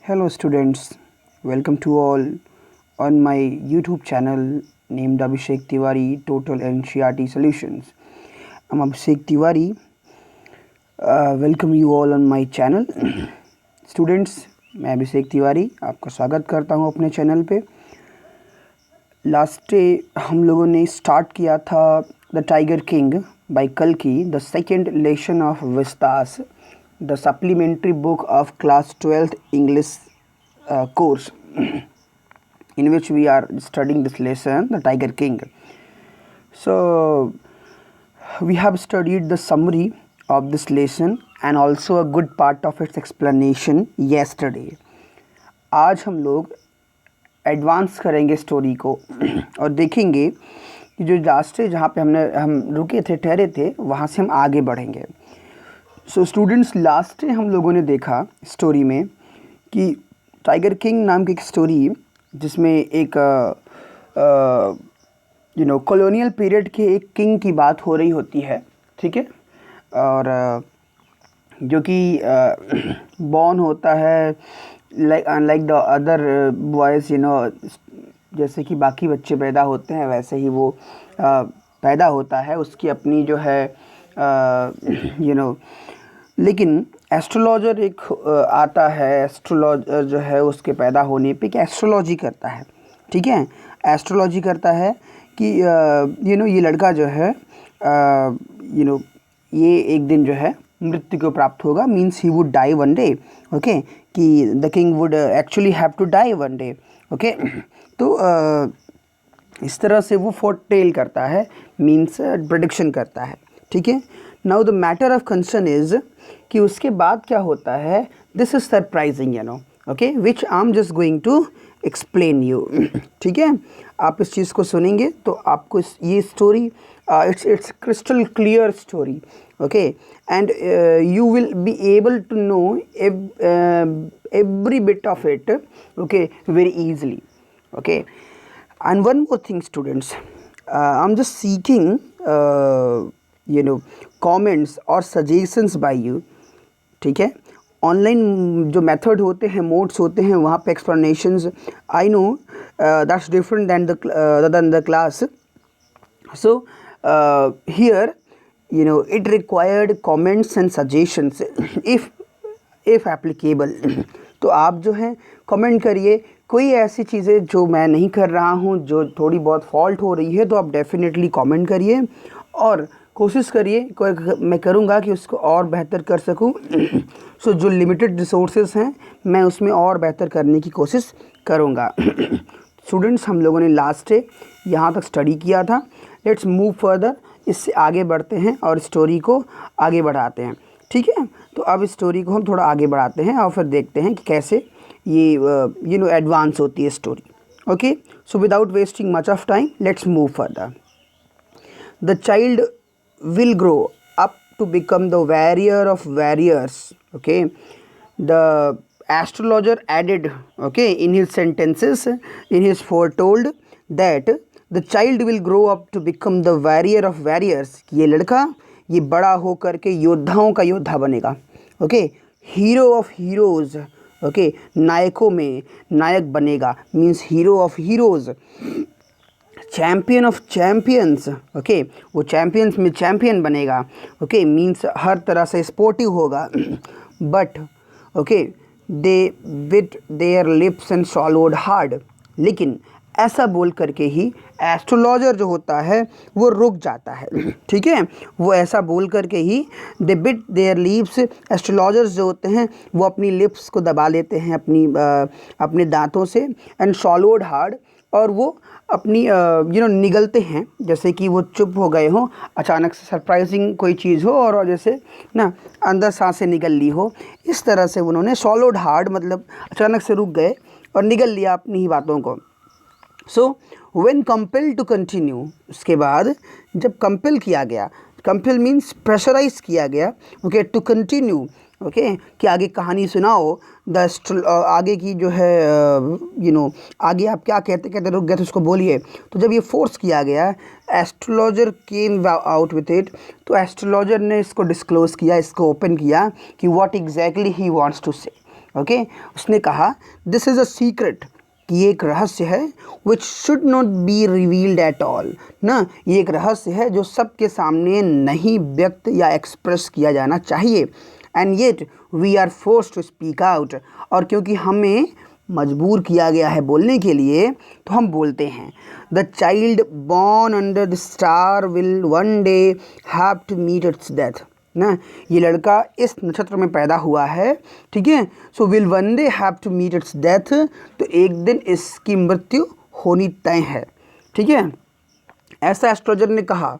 Hello students, welcome to all on my YouTube channel named Abhishek Tiwari Total NCERT Solutions. I'm Abhishek Tiwari. Welcome you all on my channel. Students, मैं अभिषेक तिवारी आपका स्वागत करता हूं अपने channel पे। Last day हम लोगों ने स्टार्ट किया था द टाइगर किंग बाय कल्कि, the second lesson of Vistas, the supplementary book of class 12th English course in which we are studying this lesson, the Tiger King. So we have studied the summary of this lesson and also a good part of its explanation yesterday. आज हम लोग advance करेंगे story को और देखेंगे कि जो last है जहाँ पे हम रुके थे, ठहरे थे, वहाँ से हम आगे बढ़ेंगे। सो स्टूडेंट्स, लास्ट डे हम लोगों ने देखा स्टोरी में कि टाइगर किंग नाम की एक स्टोरी जिसमें एक कॉलोनियल पीरियड के एक किंग की बात हो रही होती है, ठीक है, और जो कि बॉर्न होता है लाइक द अदर बॉयज़, जैसे कि बाकी बच्चे पैदा होते हैं वैसे ही वो पैदा होता है, उसकी अपनी जो है लेकिन एस्ट्रोलॉजर एक आता है, एस्ट्रोलॉजर जो है उसके पैदा होने पे कि एस्ट्रोलॉजी करता है, ठीक है, एस्ट्रोलॉजी करता है कि ये लड़का जो है ये एक दिन जो है मृत्यु को प्राप्त होगा, means he would die one day, okay, कि the king would actually have to die one day, okay. तो इस तरह से वो फोरटेल करता है, मीन्स प्रेडिक्शन करता है, ठीक है। Now the matter of concern is कि उसके बाद क्या होता है, this is surprising, okay, which I am just going to explain you, ठीक है। आप इस चीज़ को सुनेंगे तो आपको ये story it's crystal clear story, okay, and you will be able to know every bit of it, okay, very easily, okay. And one more thing students, I'm just seeking comments or suggestions by you, ठीक है। Online जो method होते हैं, modes होते हैं, वहाँ पे explanations I know that's different than the class, so here it required comments and suggestions if applicable. तो आप जो है कमेंट करिए, कोई ऐसी चीज़ें जो मैं नहीं कर रहा हूँ, जो थोड़ी बहुत फॉल्ट हो रही है, तो आप डेफिनेटली कमेंट करिए और कोशिश करिए, मैं करूँगा कि उसको और बेहतर कर सकूँ। सो जो लिमिटेड रिसोर्सेज हैं मैं उसमें और बेहतर करने की कोशिश करूँगा। स्टूडेंट्स, हम लोगों ने लास्ट डे यहाँ तक स्टडी किया था, लेट्स मूव फर्दर, इससे आगे बढ़ते हैं और स्टोरी को आगे बढ़ाते हैं, ठीक है। तो अब इस स्टोरी को हम थोड़ा आगे बढ़ाते हैं और फिर देखते हैं कि कैसे ये एडवांस होती है story, okay. So without wasting much of time, let's move further. The child will grow up to become the warrior of warriors, okay. The astrologer added, okay, in his sentences, in his foretold that the child will grow up to become the warrior of warriors, ये लड़का ये बड़ा हो करके योद्धाओं का योद्धा बनेगा, okay, hero of heroes, okay, नायकों में नायक बनेगा, means hero of heroes, champion of champions, okay, वो चैम्पियंस में चैम्पियन बनेगा, ओके, मीन्स हर तरह से स्पोर्टिव होगा। But okay, they with their lips and swallowed hard, लेकिन ऐसा बोल करके ही एस्ट्रोलॉजर जो होता है वो रुक जाता है, ठीक है। वो ऐसा बोल करके ही दे बिट देयर लिप्स, एस्ट्रोलॉजर्स जो होते हैं वो अपनी लिप्स को दबा लेते हैं अपने दांतों से, एंड सॉलोड हार्ड, और वो अपनी निगलते हैं, जैसे कि वो चुप हो गए हों, अचानक से सरप्राइजिंग कोई चीज़ हो और जैसे ना अंदर सांसें निगल ली हो, इस तरह से उन्होंने सॉलोड हार्ड मतलब अचानक से रुक गए और निगल लिया अपनी ही बातों को। So when compelled to continue, उसके बाद जब कंपेल किया गया, कंपेल मीन्स प्रेशराइज किया गया, ओके, टू कंटिन्यू, ओके, कि आगे कहानी सुनाओ, आगे की जो है आगे आप क्या कहते रुक गए तो उसको बोलिए। तो जब ये फोर्स किया गया, astrologer came out with it, तो एस्ट्रोलॉजर ने इसको डिस्क्लोज़ किया, इसको ओपन किया कि what exactly he wants to say, okay, उसने कहा दिस इज़ अ सीक्रेट, कि ये एक रहस्य है, which should not be revealed at all, ना ये एक रहस्य है जो सबके सामने नहीं व्यक्त या एक्सप्रेस किया जाना चाहिए। And yet we are forced to speak out, और क्योंकि हमें मजबूर किया गया है बोलने के लिए तो हम बोलते हैं। The child born under the star will one day have to meet its death, ना ये लड़का इस नक्षत्र में पैदा हुआ है, ठीक है। So will one day have to meet its death, तो एक दिन इसकी मृत्यु होनी तय है, ठीक है, ऐसा एस्ट्रोलजर ने कहा।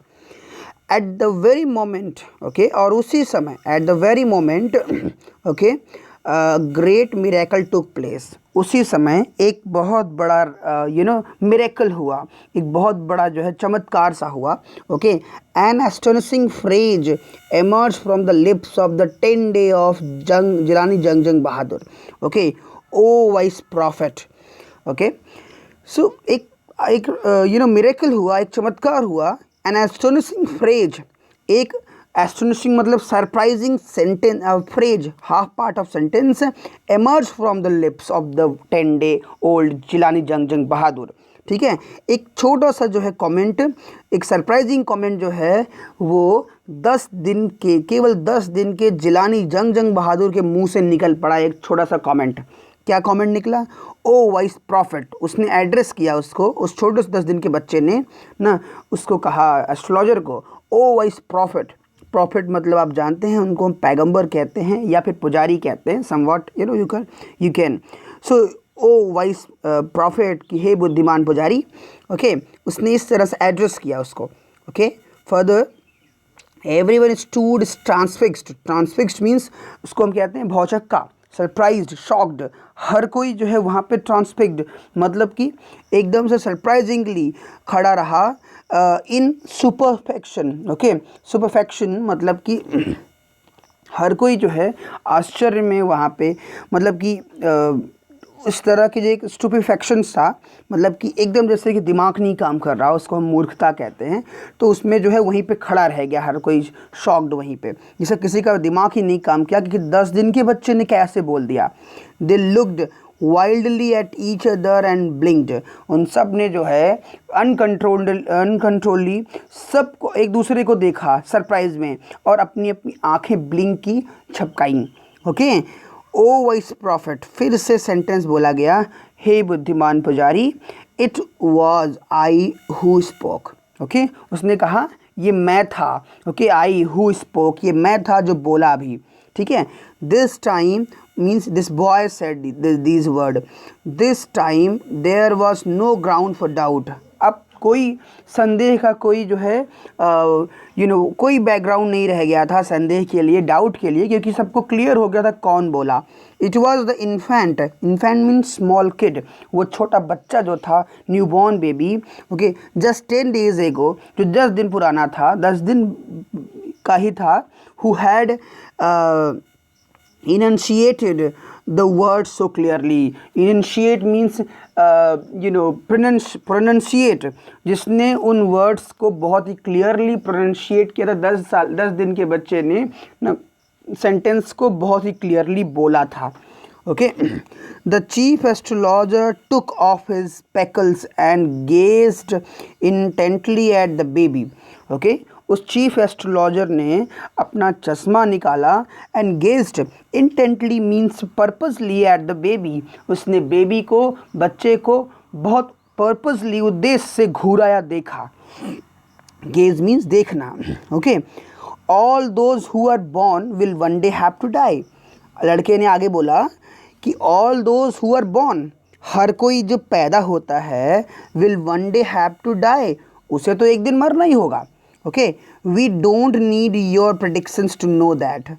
At the very moment, okay, और उसी समय at the very moment, okay, great miracle took place, उसी समय एक बहुत बड़ा मिरेकल हुआ, एक बहुत बड़ा जो है चमत्कार सा हुआ। Okay, an astonishing phrase emerge from the lips of the 10 day of Jilani Jung Bahadur. Okay, O wise prophet. Okay, so एक मिरेकल हुआ, एक चमत्कार हुआ। एन एस्टोनिशिंग फ्रेज, एक एस्टोनिशिंग मतलब surprising sentence, phrase, half part of sentence, emerge from the lips of the 10 day old Jilani Jung Bahadur, ठीक है। एक छोटा सा जो है कमेंट, एक सरप्राइजिंग कमेंट जो है वो 10 दिन के, केवल 10 दिन के जिलानी जंग बहादुर के मुंह से निकल पड़ा। एक छोटा सा कमेंट, क्या कमेंट निकला? ओ वाइस प्रॉफिट, उसने एड्रेस किया उसको, उस छोटे से 10 दिन के बच्चे ने ना उसको कहा, एस्ट्रोलॉजर को, ओ वाइस प्रॉफिट। प्रॉफिट मतलब आप जानते हैं उनको हम पैगंबर कहते हैं या फिर पुजारी कहते हैं, somewhat you can so O wise prophet, कि हे बुद्धिमान पुजारी। ओके, उसने इस तरह से एड्रेस किया उसको। Okay, further everyone stood transfixed, transfixed means उसको हम कहते हैं भौचक्का, सरप्राइज्ड, शॉक्ड, हर कोई जो है वहाँ पे ट्रांसफिक्स्ड मतलब कि एकदम से सरप्राइजिंगली खड़ा रहा इन सुपरफेक्शन। ओके, सुपरफेक्शन मतलब कि हर कोई जो है आश्चर्य में वहाँ पे, मतलब कि उस तरह की जो एक स्टुपिफेक्शन था, मतलब कि एकदम जैसे कि दिमाग नहीं काम कर रहा, उसको हम मूर्खता कहते हैं, तो उसमें जो है वहीं पे खड़ा रह गया हर कोई, शॉक्ड वहीं पे, जैसे किसी का दिमाग ही नहीं काम किया, क्योंकि 10 दिन के बच्चे ने कैसे बोल दिया। They looked wildly at each other and ब्लिंक्ड, उन सब ने जो है अनकंट्रोली सबको एक दूसरे को देखा सरप्राइज में, और अपनी अपनी आंखें ब्लिंक की, झपकाई। ओके, ओ वाइस प्रॉफिट, फिर से सेंटेंस बोला गया, हे बुद्धिमान पुजारी, it was I who spoke. Okay, उसने कहा ये मैं था। ओके, आई हु स्पोक, ये मैं था जो बोला अभी, ठीक है। This time means this boy said this word, this time there was no ground for doubt, अब कोई संदेह का कोई जो है कोई बैकग्राउंड नहीं रह गया था संदेह के लिए, डाउट के लिए, क्योंकि सबको क्लियर हो गया था कौन बोला। It was the infant, infant means small kid, वो छोटा बच्चा जो था, new born baby. Okay, just 10 days एगो, जो 10 दिन पुराना था, 10 दिन का ही था, who had enunciated the words so clearly. Enunciate means pronunciate, जिसने उन वर्ड्स को बहुत ही क्लियरली प्रोनाउंशिएट किया था। 10 दिन के बच्चे ने ना सेंटेंस को बहुत ही क्लियरली बोला था। Okay, the chief astrologer took off his spectacles and gazed intently at the baby. Okay, उस चीफ एस्ट्रोलॉजर ने अपना चश्मा निकाला, and gazed intently means purposely at the baby, उसने बेबी को, बच्चे को बहुत पर्पसली, उद्देश्य से घूराया, देखा। गेज मीन्स देखना। Okay, all those who are born will one day have to die, लड़के ने आगे बोला कि all those who are born, हर कोई जो पैदा होता है, will one day have to die, उसे तो एक दिन मरना ही होगा। Okay, we don't need your predictions to know that,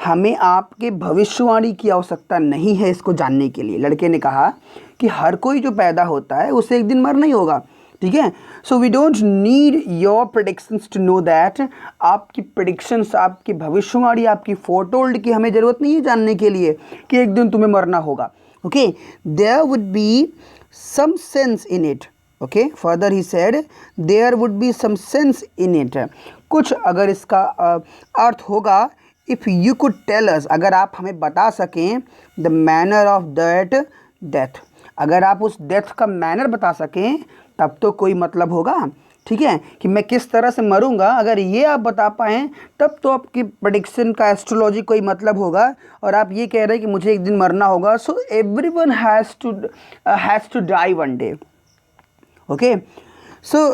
हमें आपके भविष्यवाणी की आवश्यकता नहीं है इसको जानने के लिए। लड़के ने कहा कि हर कोई जो पैदा होता है उसे एक दिन मरना ही होगा, ठीक है। So we don't need your predictions to know that, आपकी प्रेडिक्शंस, आपकी भविष्यवाणी, आपकी फोरटोल्ड की हमें ज़रूरत नहीं है जानने के लिए कि एक दिन तुम्हें मरना होगा। Okay, there would be some sense in it. Okay, further he said there would be some sense in it, कुछ अगर इसका अर्थ होगा if you could tell us, अगर आप हमें बता सकें, the manner of that death, अगर आप उस डेथ का मैनर बता सकें तब तो कोई मतलब होगा, ठीक है, कि मैं किस तरह से मरूंगा, अगर ये आप बता पाएँ तब तो आपकी प्रेडिक्शन का एस्ट्रोलॉजी कोई मतलब होगा। और आप ये कह रहे हैं कि मुझे एक दिन मरना होगा, so everyone has to die one day, okay. So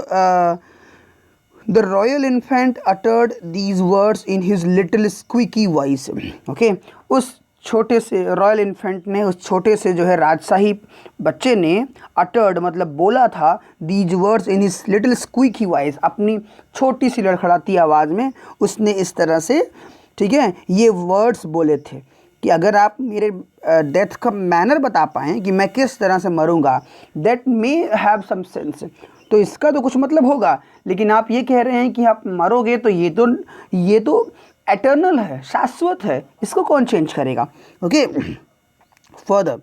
the royal infant uttered these words in his little squeaky voice, okay। उस छोटे से रॉयल इन्फेंट ने, उस छोटे से जो है राजशाही बच्चे ने अटर्ड मतलब बोला था, these words in his little squeaky voice, अपनी छोटी सी लड़खड़ाती आवाज़ में उसने इस तरह से, ठीक है, ये वर्ड्स बोले थे कि अगर आप मेरे डेथ का मैनर बता पाएँ कि मैं किस तरह से मरूंगा, that may have some sense, तो इसका तो कुछ मतलब होगा। लेकिन आप ये कह रहे हैं कि आप मरोगे, तो ये तो एटर्नल है, शाश्वत है, इसको कौन चेंज करेगा, okay. Further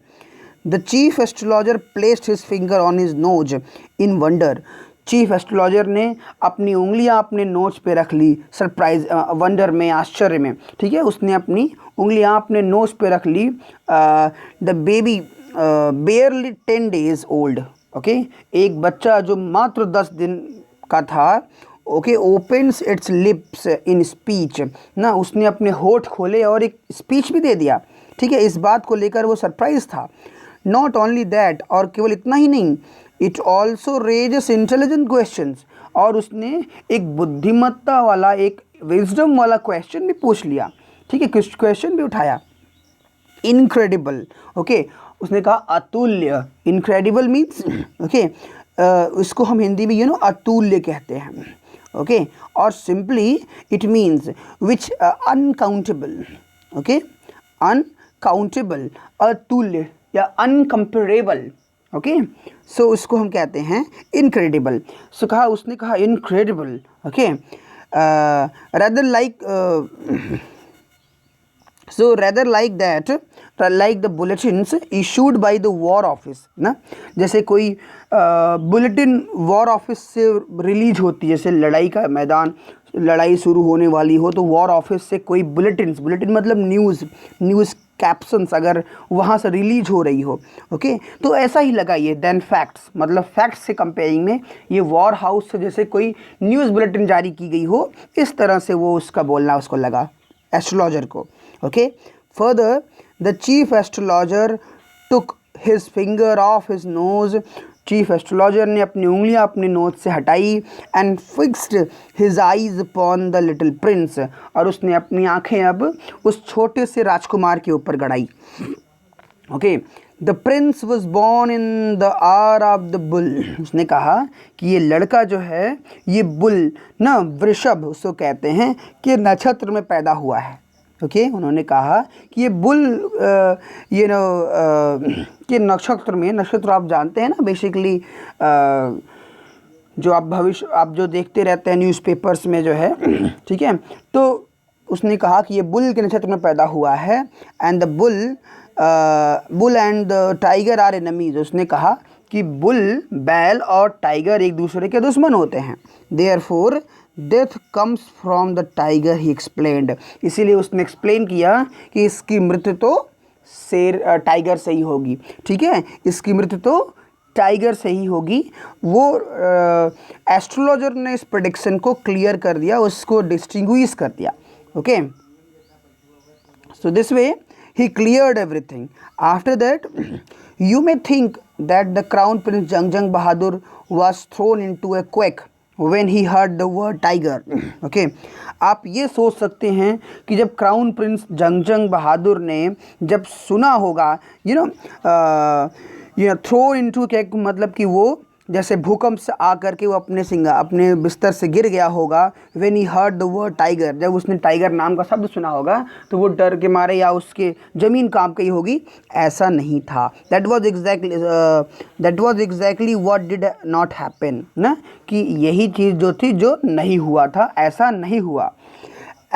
the chief astrologer placed his finger on his nose in wonder, chief astrologer ने अपनी उंगलियां अपने नोज पे रख ली, सरप्राइज वंडर में, आश्चर्य में, ठीक है, उसने अपनी उंगलियां अपने नोज पे रख ली। The baby barely 10 days old, okay, एक बच्चा जो मात्र 10 दिन का था, okay, opens its lips in speech, ना उसने अपने होठ खोले और एक स्पीच भी दे दिया, ठीक है, इस बात को लेकर वो सरप्राइज था। नॉट ओनली दैट, और केवल इतना ही नहीं, it also raises intelligent questions, और उसने एक बुद्धिमत्ता वाला, एक विजडम वाला क्वेश्चन भी पूछ लिया, ठीक है, क्वेश्चन भी उठाया। इनक्रेडिबल, ओके, उसने कहा अतुल्य, इनक्रेडिबल मीन्स, ओके, इसको हम हिंदी में अतुल्य कहते हैं, ओके, और simply it means which uncountable, okay, uncountable, अतुल्य या अनकम्पेरेबल, ओके, सो उसको हम कहते हैं इनक्रेडिबल। सो कहा, उसने कहा incredible, okay, rather like that, like the bulletins issued by the war office, ना, जैसे कोई बुलेटिन वॉर ऑफिस से रिलीज होती है, जैसे लड़ाई का मैदान, लड़ाई शुरू होने वाली हो तो वॉर ऑफिस से कोई बुलेटिन मतलब न्यूज़ कैप्शंस अगर वहाँ से रिलीज हो रही हो, ओके, तो ऐसा ही लगा ये। देन फैक्ट्स, मतलब फैक्ट्स से कंपेयरिंग में ये वॉर हाउस से जैसे कोई न्यूज़ बुलेटिन जारी की गई हो, इस तरह से वो उसका बोलना उसको लगा एस्ट्रोलॉजर को, okay. Further the chief astrologer took his finger of his nose, chief astrologer ने अपनी उंगलियां अपने नोज से हटाई, and fixed his eyes upon the little Prince, और उसने अपनी आंखें अब उस छोटे से राजकुमार के ऊपर गड़ाई, okay. The prince was born in the hour of the bull, उसने कहा कि ये लड़का जो है, ये बुल ना, वृषभ उसको कहते हैं, कि नक्षत्र में पैदा हुआ है, ओके। उन्होंने कहा कि ये बुल कि नक्षत्र में, नक्षत्र आप जानते हैं ना बेसिकली, जो आप आप जो देखते रहते हैं न्यूज़पेपर्स में जो है, ठीक है, तो उसने कहा कि ये बुल के नक्षत्र में पैदा हुआ है, and the bull and the tiger are enemies, उसने कहा कि बुल, बैल और टाइगर एक दूसरे के दुश्मन होते हैं। Therefore death comes from the tiger, he explained, इसीलिए उसने एक्सप्लेन किया कि इसकी मृत्यु तो टाइगर से ही होगी, ठीक है, इसकी मृत्यु तो टाइगर से ही होगी। वो एस्ट्रोलॉजर ने इस प्रेडिक्शन को क्लियर कर दिया, उसको डिस्टिंग्विश कर दिया, okay. So this way he cleared everything. After that, you may think that the crown prince Jangjang Bahadur was thrown into a quake when he heard the word tiger, okay। आप ये सोच सकते हैं कि जब crown Prince जंगजंग बहादुर ने जब सुना होगा, थ्रो इनटू क्वेक, मतलब कि वो जैसे भूकंप से आकर के वो अपने बिस्तर से गिर गया होगा। When he heard the word tiger, जब उसने टाइगर नाम का शब्द सुना होगा तो वो डर के मारे या उसके ज़मीन कांप गई होगी, ऐसा नहीं था। That was exactly what did not happen, ना, कि यही चीज़ जो थी जो नहीं हुआ था, ऐसा नहीं हुआ।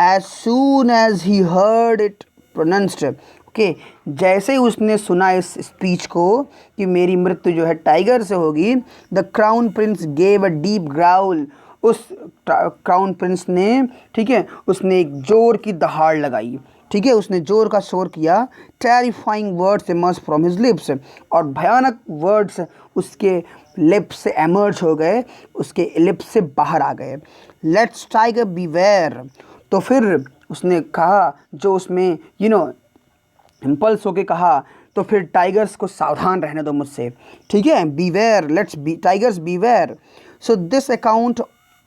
As soon as he heard it pronounced, okay, जैसे ही उसने सुना इस स्पीच को कि मेरी मृत्यु जो है टाइगर से होगी, the crown Prince gave a deep growl, उस क्राउन प्रिंस ने, ठीक है, उसने एक जोर की दहाड़ लगाई, ठीक है, उसने जोर का शोर किया। Terrifying words emerge from his lips, और भयानक वर्ड्स उसके लिप्स से एमर्ज हो गए, उसके लिप्स से बाहर आ गए। Let's tiger beware. तो फिर उसने कहा, जो उसमें इम्पल्स होके कहा, तो फिर टाइगर्स को सावधान रहने दो मुझसे, ठीक है, beware, let's be tigers beware. So this account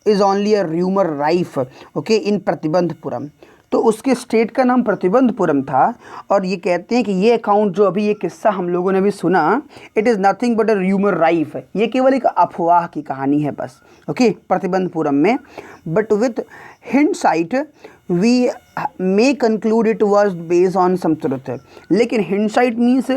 is only a rumour rife, okay, in Pratibandapuram. तो उसके स्टेट का नाम प्रतिबंधपुरम था, और ये कहते हैं कि ये अकाउंट, जो अभी ये किस्सा हम लोगों ने भी सुना, it is nothing but a rumour rife, ये केवल एक अफवाह की कहानी है बस, ओके, प्रतिबंधपुरम में। But with hindsight we may conclude it was based on some truth. लेकिन हिंडसाइट मीन्स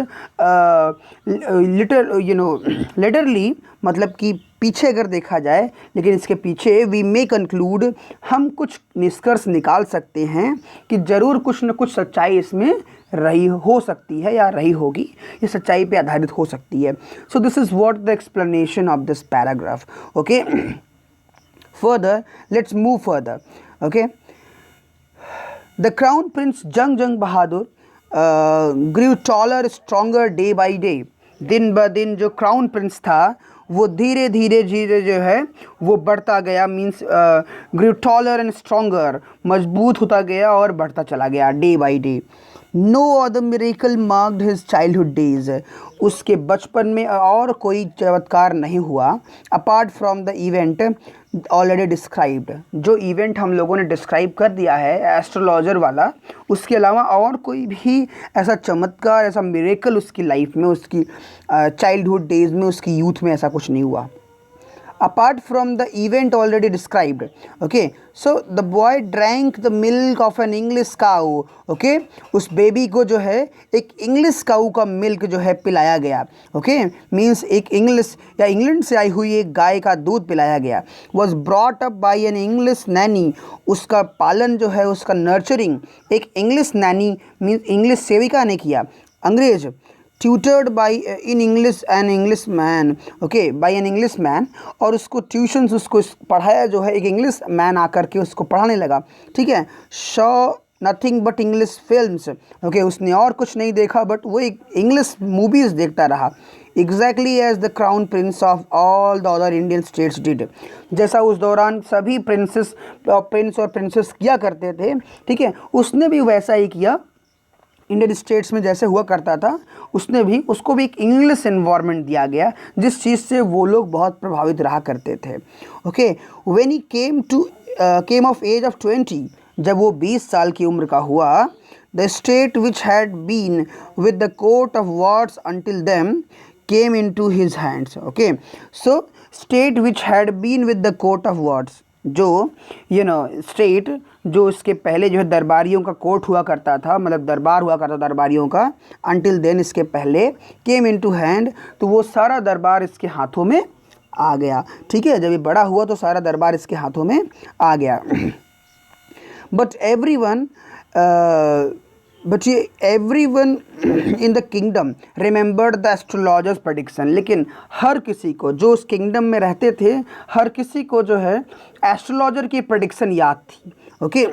लिटरली, मतलब कि पीछे अगर देखा जाए, लेकिन इसके पीछे वी मे कंक्लूड, हम कुछ निष्कर्ष निकाल सकते हैं कि ज़रूर कुछ न कुछ सच्चाई इसमें रही हो सकती है या रही होगी, ये सच्चाई पे आधारित हो सकती है। So this is what the explanation of this paragraph, okay. Further, let's move further, okay. The crown prince जंग बहादुर grew taller, stronger day by day। दिन ब दिन जो क्राउन प्रिंस था वो धीरे धीरे जो है वो बढ़ता गया, means grew taller and stronger, मजबूत होता गया और बढ़ता चला गया day by day. No other miracle marked his childhood days. उसके बचपन में और कोई चमत्कार नहीं हुआ, apart from the event already described. जो इवेंट हम लोगों ने डिस्क्राइब कर दिया है एस्ट्रोलॉजर वाला, उसके अलावा और कोई भी ऐसा चमत्कार, ऐसा मिरेकल उसकी लाइफ में, उसकी चाइल्डहुड डेज में, उसकी यूथ में ऐसा कुछ नहीं हुआ, apart from the event already described, okay। So the boy drank the milk of an English cow, okay। उस बेबी को जो है एक इंग्लिश काऊ का मिल्क जो है पिलाया गया, okay, मीन्स एक इंग्लिश या इंग्लैंड से आई हुई एक गाय का दूध पिलाया गया। was brought up by an English nanny, उसका पालन जो है, उसका नर्चरिंग एक इंग्लिश नैनी मीन्स इंग्लिश सेविका ने किया, अंग्रेज। Tutored by in English an English man, okay, by an English man, और उसको ट्यूशन्स, उसको पढ़ाया जो है एक इंग्लिश मैन आकर के उसको पढ़ाने लगा, ठीक है। Shaw nothing but English films, okay, उसने और कुछ नहीं देखा बट वो एक इंग्लिश मूवीज़ देखता रहा। Exactly as the crown prince of all the other Indian states did, जैसा उस दौरान सभी प्रिंस और प्रिंसेस किया करते थे, ठीक है, उसने भी वैसा ही किया। इंडियन स्टेट्स में जैसे हुआ करता था, उसको भी एक इंग्लिश एनवायरनमेंट दिया गया, जिस चीज़ से वो लोग बहुत प्रभावित रहा करते थे, okay. When he came of age of 20, जब वो 20 साल की उम्र का हुआ, the state which had been with the court of wards until them came into his hands, okay. So state which had been with the court of wards, जो state जो इसके पहले जो है दरबारियों का कोर्ट हुआ करता था, मतलब दरबार हुआ करता दरबारियों का, अंटिल देन, इसके पहले, केम इनटू हैंड, तो वो सारा दरबार इसके हाथों में आ गया, ठीक है। जब ये बड़ा हुआ तो सारा दरबार इसके हाथों में आ गया। But everyone in the kingdom remembered the astrologers prediction, लेकिन हर किसी को, जो उस किंगडम में रहते थे, हर किसी को जो है एस्ट्रोलॉजर की प्रेडिक्शन याद थी, ओके,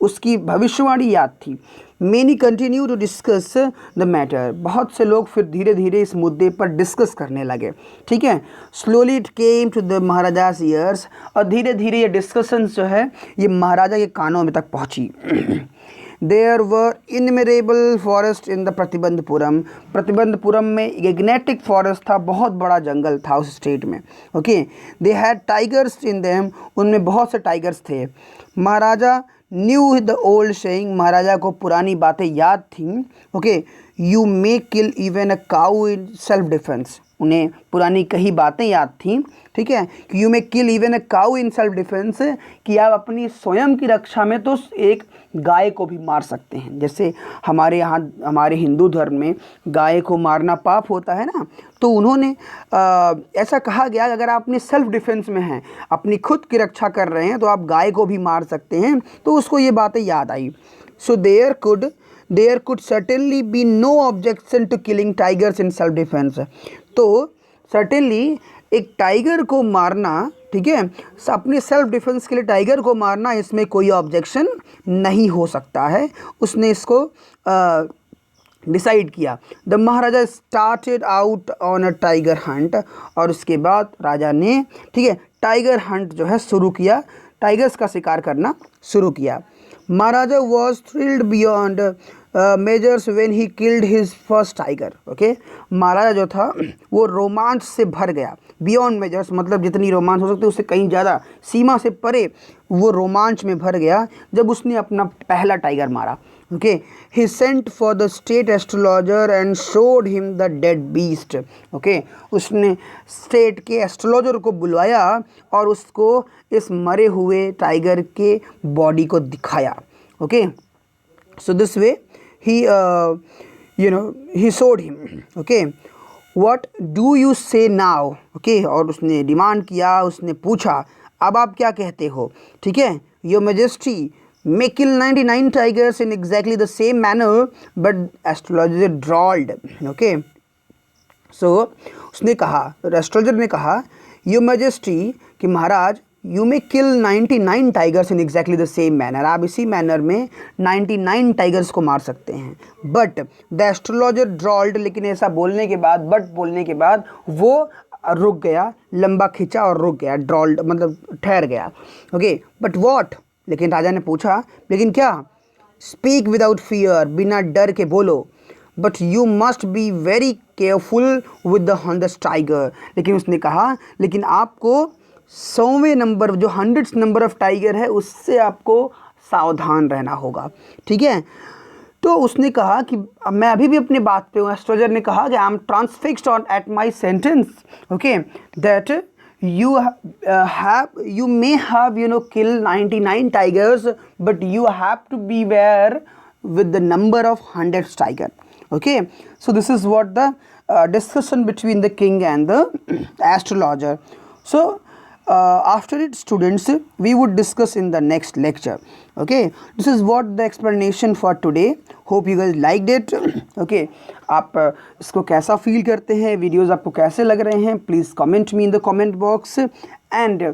उसकी भविष्यवाणी याद थी। Many continue to discuss the matter, बहुत से लोग फिर धीरे धीरे इस मुद्दे पर डिस्कस करने लगे, ठीक है। Slowly it came to the maharaja's ears, और धीरे धीरे ये डिस्कशंस जो है ये महाराजा के कानों में तक पहुँची। There were innumerable forest in the Pratibandapuram, Pratibandapuram में एग्नेटिक फॉरेस्ट था, बहुत बड़ा जंगल था उस स्टेट में, okay. They had tigers in them, उनमें बहुत से टाइगर्स थे। महाराजा न्यू द ओल्ड सेइंग, महाराजा को पुरानी बातें याद थीं, okay. You may kill even a cow in self defence, उन्हें पुरानी कही बातें याद थीं, ठीक है, कि you may kill even a cow in self defence, कि आप अपनी स्वयं की रक्षा में तो एक गाय को भी मार सकते हैं। जैसे हमारे यहाँ हमारे हिंदू धर्म में गाय को मारना पाप होता है ना, तो उन्होंने ऐसा कहा गया कि अगर आप अपने सेल्फ डिफेंस में हैं, अपनी खुद की रक्षा कर रहे हैं, तो आप गाय को भी मार सकते हैं। तो उसको ये बातें याद आई। So there could certainly be no objection to killing tigers in self defence. तो सर्टेनली एक टाइगर को मारना ठीक है, अपने सेल्फ डिफेंस के लिए टाइगर को मारना, इसमें कोई ऑब्जेक्शन नहीं हो सकता है। उसने इसको डिसाइड किया। The Maharaja started out on a tiger Hunt, और उसके बाद राजा ने, ठीक है, टाइगर हंट जो है शुरू किया, टाइगर्स का शिकार करना शुरू किया। Maharaja was thrilled beyond measures when he killed his first tiger. Okay, महाराजा जो था वो रोमांच से भर गया। बियॉन्ड मेजर्स मतलब जितनी रोमांच हो सकती है उससे कहीं ज़्यादा, सीमा से परे वो रोमांच में भर गया जब उसने अपना पहला टाइगर मारा। Okay, he sent for the state astrologer and showed him the dead beast. Okay, उसने स्टेट के एस्ट्रोलॉजर को बुलवाया और उसको इस मरे हुए टाइगर के बॉडी को दिखाया। Okay, so this way he he showed him. Okay, what do you say now? Okay, और उसने डिमांड किया, उसने पूछा अब आप क्या कहते हो, ठीक है। Your Majesty may kill 99 tigers in exactly the same manner, but astrologer drawled. Okay, so उसने कहा, एस्ट्रोलॉजर ने कहा, Your Majesty कि महाराज, you may kill 99 tigers in exactly the same manner, आप इसी मैनर में 99 टाइगर्स को मार सकते हैं। बट द एस्ट्रोलॉजर ड्रॉल्ड, लेकिन ऐसा बोलने के बाद, बट बोलने के बाद वो रुक गया, लंबा खिंचा और रुक गया, ड्रॉल्ड मतलब ठहर गया। ओके, बट वॉट, लेकिन राजा ने पूछा लेकिन क्या, स्पीक विदाउट फियर, बिना डर के बोलो, but you must be very careful with the 100th tiger. लेकिन उसने कहा लेकिन आपको 100वें नंबर, जो 100th नंबर ऑफ टाइगर है, उससे आपको सावधान रहना होगा, ठीक है। तो उसने कहा कि मैं अभी भी अपनी बात पे हूँ। एस्ट्रोलॉजर ने कहा कि I am transfixed on at my sentence, okay, that you may have kill 99 tigers, but you have to beware with the number of 100th tiger. Okay, so this is what the discussion between the king and the astrologer. So after it, students, we would discuss in the next lecture. Okay, this is what the explanation for today. Hope you guys liked it. Okay, आप इसको कैसा feel करते हैं, videos आपको कैसे लग रहे हैं, please comment me in the comment box. And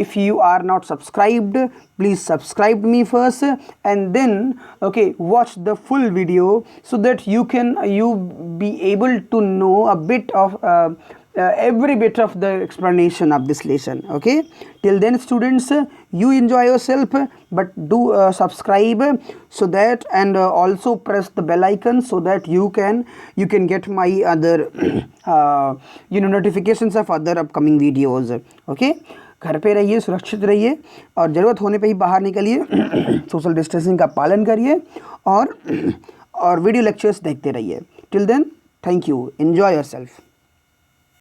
if you are not subscribed, please subscribe me first and then okay, watch the full video so that you be able to know a bit of every bit of the explanation of this lesson. Okay, till then students, you enjoy yourself, but do subscribe so that, and also press the bell icon so that you can get my other notifications of other upcoming videos. Okay, घर पे रहिए, सुरक्षित रहिए और ज़रूरत होने पे ही बाहर निकलिए, सोशल डिस्टेंसिंग का पालन करिए और वीडियो लेक्चर्स देखते रहिए। Till then, thank you, enjoy yourself.